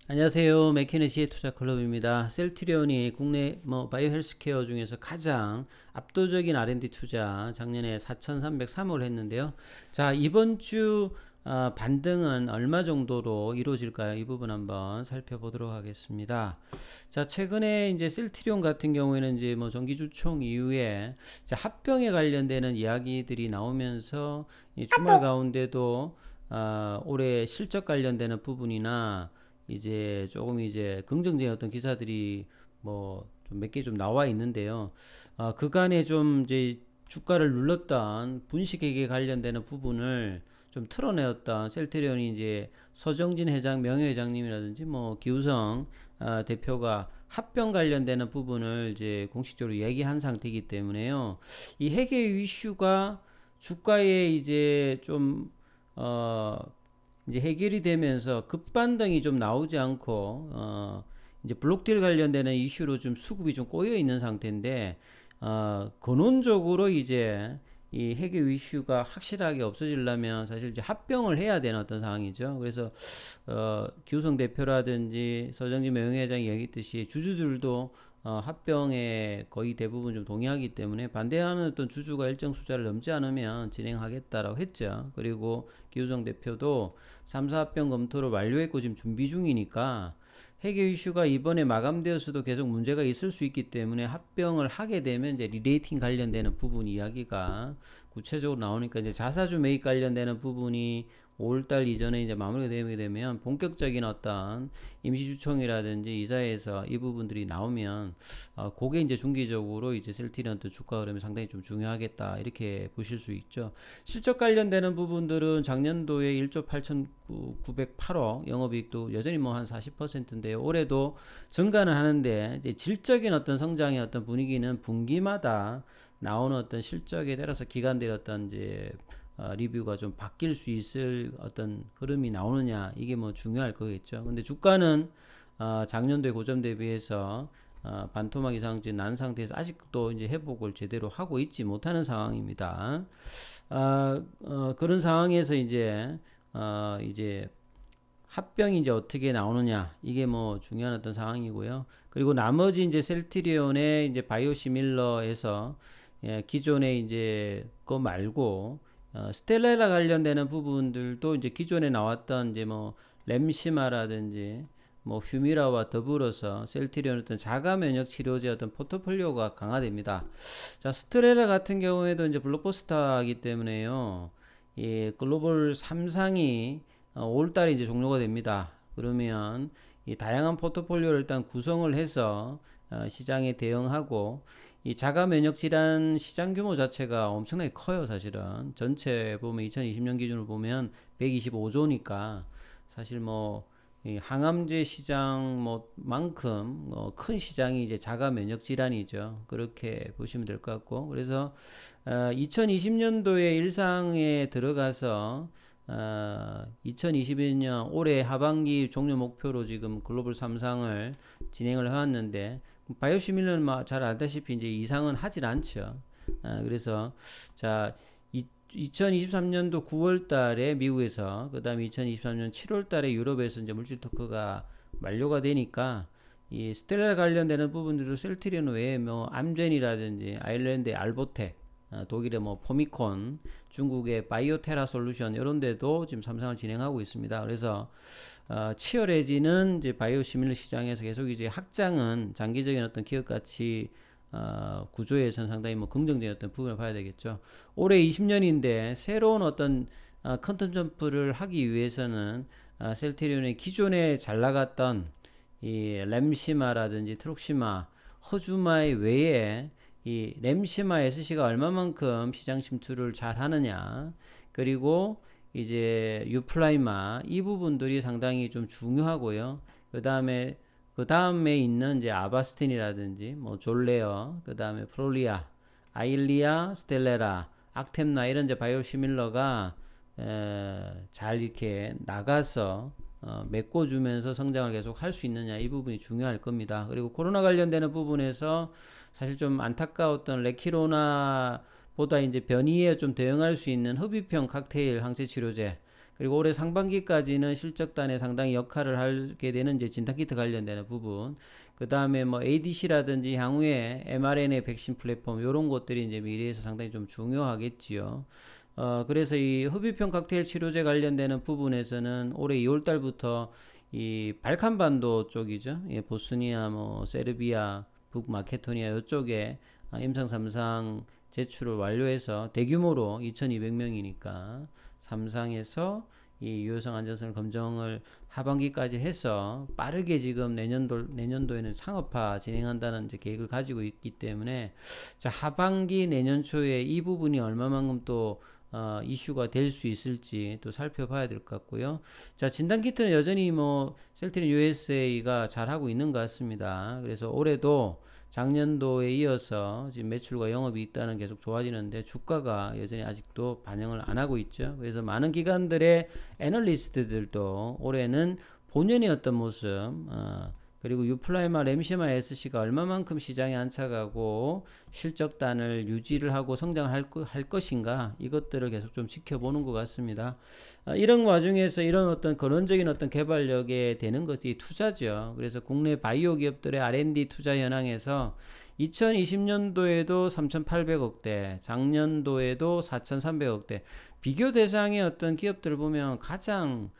안녕하세요. 맥케네시의 투자클럽입니다. 셀트리온이 국내 바이오 헬스케어 중에서 가장 압도적인 R&D 투자 작년에 4,303을 했는데요. 자, 이번 주 반등은 얼마 정도로 이루어질까요? 이 부분 한번 살펴보도록 하겠습니다. 자, 최근에 이제 셀트리온 같은 경우에는 이제 정기주총 이후에 합병에 관련되는 이야기들이 나오면서 이 주말 가운데도 올해 실적 관련되는 부분이나 이제 조금 이제 긍정적인 어떤 기사들이 뭐 좀 몇 개 좀 나와 있는데요. 그간에 좀 이제 주가를 눌렀던 분식회계 관련되는 부분을 좀 털어내었던 셀트리온이 이제 서정진 회장, 명예회장님이라든지 뭐 기우성 대표가 합병 관련되는 부분을 이제 공식적으로 얘기한 상태이기 때문에요. 이 회계 이슈가 주가에 이제 좀 이제 해결이 되면서 급반등이 좀 나오지 않고 이제 블록딜 관련되는 이슈로 좀 수급이 좀 꼬여 있는 상태인데 근원적으로 이제 이 해결 이슈가 확실하게 없어지려면 사실 이제 합병을 해야 되는 어떤 상황이죠. 그래서 기우성 대표라든지 서정진 명예회장이 얘기했듯이 주주들도 합병에 거의 대부분 좀 동의하기 때문에 반대하는 어떤 주주가 일정 숫자를 넘지 않으면 진행하겠다라고 했죠. 그리고 기우성 대표도 3사 합병 검토를 완료했고 지금 준비 중이니까 해계 이슈가 이번에 마감되었어도 계속 문제가 있을 수 있기 때문에 합병을 하게 되면 이제 리레이팅 관련되는 부분 이야기가 구체적으로 나오니까 이제 자사주 매입 관련되는 부분이 5월달 이전에 이제 마무리가 되게 되면 본격적인 어떤 임시주총이라든지 이사회에서 이 부분들이 나오면 그게 이제 중기적으로 이제 셀트리온 주가 흐름이 상당히 좀 중요하겠다 이렇게 보실 수 있죠. 실적 관련되는 부분들은 작년도에 1조 8,908억 영업이익도 여전히 뭐 한 40%인데요. 올해도 증가는 하는데 이제 질적인 어떤 성장의 어떤 분위기는 분기마다 나오는 어떤 실적에 따라서 기관들의 어떤 이제 리뷰가 좀 바뀔 수 있을 어떤 흐름이 나오느냐 이게 뭐 중요할 거겠죠. 근데 주가는 작년도의 고점 대비해서 반토막 이상 난 상태에서 아직도 이제 회복을 제대로 하고 있지 못하는 상황입니다. 그런 상황에서 이제 합병이 이제 어떻게 나오느냐 이게 뭐 중요한 어떤 상황이고요. 그리고 나머지 이제 셀트리온의 이제 바이오시밀러에서 기존에 이제 거 말고 스텔라라 관련되는 부분들도 이제 기존에 나왔던 이제 뭐 램시마라든지 뭐 휴미라와 더불어서 셀트리온 어떤 자가 면역 치료제 어떤 포트폴리오가 강화됩니다. 자, 스텔라 같은 경우에도 이제 블록버스터이기 때문에요. 이 글로벌 3상이 5월달에 이제 종료가 됩니다. 그러면 이 다양한 포트폴리오를 일단 구성을 해서 시장에 대응하고 이 자가 면역 질환 시장 규모 자체가 엄청나게 커요, 사실은. 전체 보면 2020년 기준으로 보면 125조니까 사실 뭐 이 항암제 시장 뭐만큼 큰 시장이 이제 자가 면역 질환이죠. 그렇게 보시면 될 것 같고. 그래서 2020년도에 일상에 들어가서 2021년 올해 하반기 종료 목표로 지금 글로벌 3상을 진행을 해왔는데 바이오시밀러는 잘 알다시피 이제 이상은 하질 않죠. 그래서 자 2023년도 9월 달에 미국에서 그다음에 2023년 7월 달에 유럽에서 이제 물질 특허가 만료가 되니까 이 스텔라 관련되는 부분들도 셀트리온 외에 뭐 암젠이라든지 아일랜드의 알보텍 독일의 뭐 포미콘, 중국의 바이오테라 솔루션 이런 데도 지금 삼상을 진행하고 있습니다. 그래서 치열해지는 이제 바이오시밀러 시장에서 계속 이제 확장은 장기적인 어떤 기업 가치 구조에서는 상당히 뭐 긍정적인 어떤 부분을 봐야 되겠죠. 올해 20년인데 새로운 어떤 컨텐츠 점프를 하기 위해서는 셀트리온의 기존에 잘 나갔던 이 램시마라든지 트룩시마, 허주마의 외에 이 램시마 SC가 얼마만큼 시장 침투를 잘 하느냐, 그리고 이제 유플라이마 이 부분들이 상당히 좀 중요하고요. 그 다음에 있는 이제 아바스틴이라든지 뭐 졸레어, 그 다음에 프롤리아, 아일리아, 스텔레라, 악템나 이런 이제 바이오시밀러가 잘 이렇게 나가서 메꿔주면서 성장을 계속 할 수 있느냐 이 부분이 중요할 겁니다. 그리고 코로나 관련되는 부분에서 사실 좀 안타까웠던 레키로나 보다 이제 변이에 좀 대응할 수 있는 흡입형 칵테일 항체 치료제 그리고 올해 상반기까지는 실적단에 상당히 역할을 하게 되는 이제 진단키트 관련되는 부분. 그 다음에 뭐 ADC라든지 향후에 mRNA 백신 플랫폼 이런 것들이 이제 미래에서 상당히 좀 중요하겠지요. 그래서 이 흡입형 칵테일 치료제 관련되는 부분에서는 올해 2월 달부터 이 발칸반도 쪽이죠. 예, 보스니아, 뭐 세르비아, 북마케도니아 이쪽에 임상 3상 제출을 완료해서 대규모로 2,200명이니까 3상에서 이 유효성 안전성 검정을 하반기까지 해서 빠르게 지금 내년도에는 상업화 진행한다는 이제 계획을 가지고 있기 때문에 자, 하반기 내년 초에 이 부분이 얼마만큼 또 이슈가 될 수 있을지 또 살펴봐야 될 것 같고요. 자, 진단키트는 여전히 뭐 셀트리온 USA가 잘하고 있는 것 같습니다. 그래서 올해도 작년도에 이어서 지금 매출과 영업이 있다는 계속 좋아지는데 주가가 여전히 아직도 반영을 안 하고 있죠. 그래서 많은 기관들의 애널리스트들도 올해는 본연의 어떤 모습, 그리고 유플라이마, 램시마, SC가 얼마만큼 시장에 안착하고 실적단을 유지를 하고 성장을 할 것인가 이것들을 계속 좀 지켜보는 것 같습니다. 이런 와중에서 이런 어떤 근원적인 어떤 개발력에 되는 것이 투자죠. 그래서 국내 바이오 기업들의 R&D 투자 현황에서 2020년도에도 3,800억대, 작년도에도 4,300억대, 비교 대상의 어떤 기업들을 보면 가장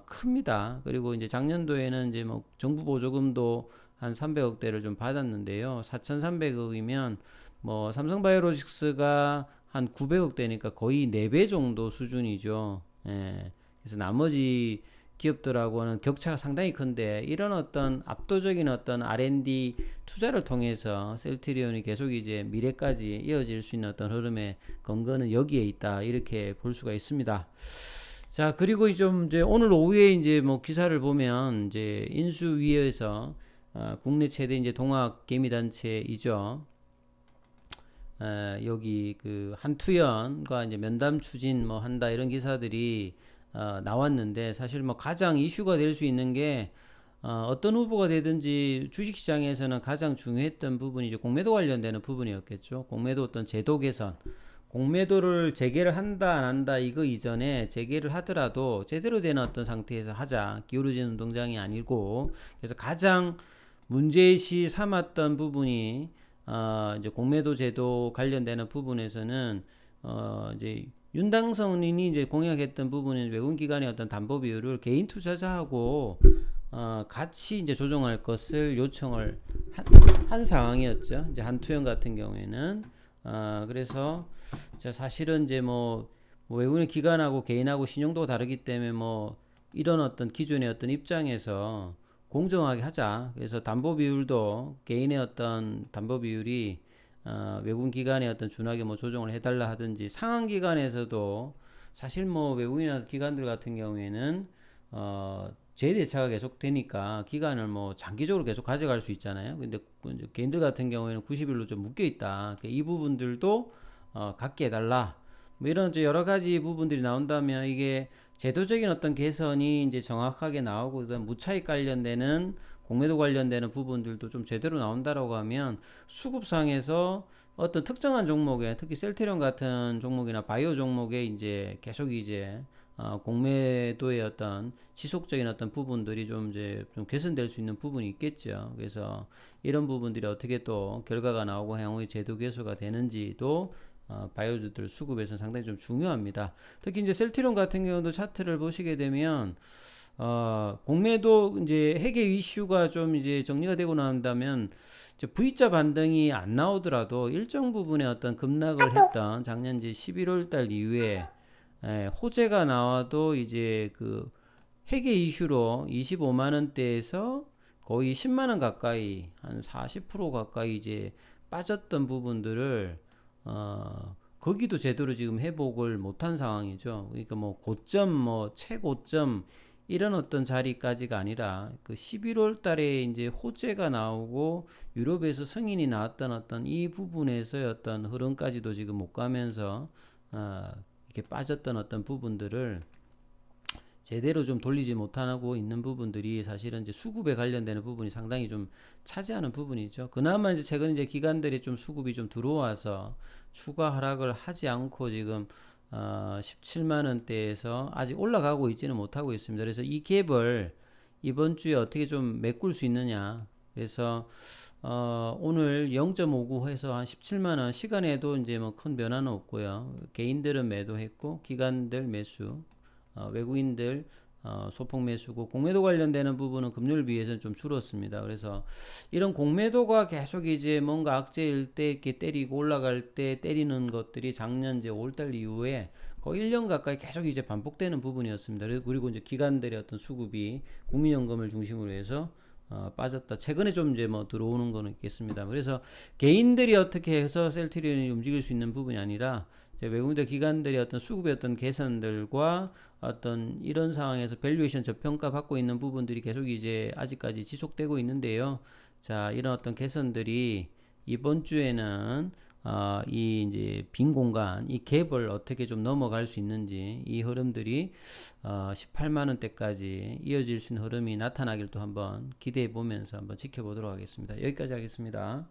큽니다. 그리고 이제 작년도에는 이제 뭐 정부 보조금도 한 300억대를 좀 받았는데요. 4,300억이면 뭐 삼성바이오로직스가 한 900억대니까 거의 4배 정도 수준이죠. 예. 그래서 나머지 기업들하고는 격차가 상당히 큰데 이런 어떤 압도적인 어떤 R&D 투자를 통해서 셀트리온이 계속 이제 미래까지 이어질 수 있는 어떤 흐름의 근거는 여기에 있다. 이렇게 볼 수가 있습니다. 자, 그리고 좀 이제 오늘 오후에 이제 뭐 기사를 보면 이제 인수위에서 국내 최대 이제 동학 개미단체이죠. 여기 그 한투연과 이제 면담 추진 뭐 한다 이런 기사들이 나왔는데 사실 뭐 가장 이슈가 될 수 있는 게 어떤 후보가 되든지 주식시장에서는 가장 중요했던 부분이 이제 공매도 관련되는 부분이었겠죠. 공매도 어떤 제도 개선. 공매도를 재개를 한다 안 한다 이거 이전에 재개를 하더라도 제대로 된 어떤 상태에서 하자. 기울어지는 운동장이 아니고 그래서 가장 문제시 삼았던 부분이 이제 공매도 제도 관련되는 부분에서는 이제 윤당성 의원이 이제 공약했던 부분은 외국 기관의 어떤 담보 비율을 개인 투자자하고 같이 이제 조정할 것을 요청을 한 상황이었죠. 이제 한투영 같은 경우에는 그래서 사실은 이제 뭐 외국인 기관하고 개인하고 신용도가 다르기 때문에 뭐 이런 어떤 기존의 어떤 입장에서 공정하게 하자. 그래서 담보 비율도 개인의 어떤 담보 비율이 외국인 기관의 어떤 준하게 뭐 조정을 해달라 하든지 상한 기관에서도 사실 뭐 외국인 기관들 같은 경우에는 재대차가 계속 되니까 기간을 뭐 장기적으로 계속 가져갈 수 있잖아요. 근데 개인들 같은 경우에는 90일로 좀 묶여 있다. 이 부분들도 갖게 해달라. 뭐 이런 이제 여러 가지 부분들이 나온다면 이게 제도적인 어떤 개선이 이제 정확하게 나오고 그다음 무차익 관련되는 공매도 관련되는 부분들도 좀 제대로 나온다라고 하면 수급상에서 어떤 특정한 종목에 특히 셀트리온 같은 종목이나 바이오 종목에 이제 계속 이제 공매도의 어떤 지속적인 어떤 부분들이 좀 이제 좀 개선될 수 있는 부분이 있겠죠. 그래서 이런 부분들이 어떻게 또 결과가 나오고 향후에 제도 개선가 되는지도 바이오주들 수급에서 상당히 좀 중요합니다. 특히 이제 셀트리온 같은 경우도 차트를 보시게 되면 공매도 이제 해계 이슈가 좀 이제 정리가 되고 난다면 V자 반등이 안 나오더라도 일정 부분의 어떤 급락을 했던 작년 이제 11월 달 이후에 호재가 나와도 이제 그 해계 이슈로 25만 원대에서 거의 10만 원 가까이 한 40% 가까이 이제 빠졌던 부분들을 거기도 제대로 지금 회복을 못한 상황이죠. 그러니까 뭐 고점 뭐 최고점 이런 어떤 자리까지가 아니라 그 11월 달에 이제 호재가 나오고 유럽에서 승인이 나왔던 어떤 이 부분에서의 어떤 흐름까지도 지금 못 가면서 이렇게 빠졌던 어떤 부분들을 제대로 좀 돌리지 못하고 있는 부분들이 사실은 이제 수급에 관련되는 부분이 상당히 좀 차지하는 부분이죠. 그나마 이제 최근 이제 기관들이 좀 수급이 좀 들어와서 추가 하락을 하지 않고 지금 17만 원대에서 아직 올라가고 있지는 못하고 있습니다. 그래서 이 갭을 이번 주에 어떻게 좀 메꿀 수 있느냐. 그래서 오늘 0.59 해서 한 17만 원 시간에도 이제 뭐 큰 변화는 없고요. 개인들은 매도했고 기관들 매수, 외국인들 소폭 매수고, 공매도 관련되는 부분은 금요일 비해서는 좀 줄었습니다. 그래서 이런 공매도가 계속 이제 뭔가 악재일 때 이렇게 때리고 올라갈 때 때리는 것들이 작년 이제 5월달 이후에 거의 1년 가까이 계속 이제 반복되는 부분이었습니다. 그리고 이제 기관들의 어떤 수급이 국민연금을 중심으로 해서 빠졌다. 최근에 좀 이제 뭐 들어오는 거는 있겠습니다. 그래서 개인들이 어떻게 해서 셀트리온이 움직일 수 있는 부분이 아니라 외국인들 기관들의 어떤 수급의 어떤 개선들과 어떤 이런 상황에서 밸류에이션 저평가 받고 있는 부분들이 계속 이제 아직까지 지속되고 있는데요. 자, 이런 어떤 개선들이 이번 주에는 이 이제 빈 공간, 이 갭을 어떻게 좀 넘어갈 수 있는지, 이 흐름들이 18만 원대까지 이어질 수 있는 흐름이 나타나길 또 한번 기대해 보면서 한번 지켜보도록 하겠습니다. 여기까지 하겠습니다.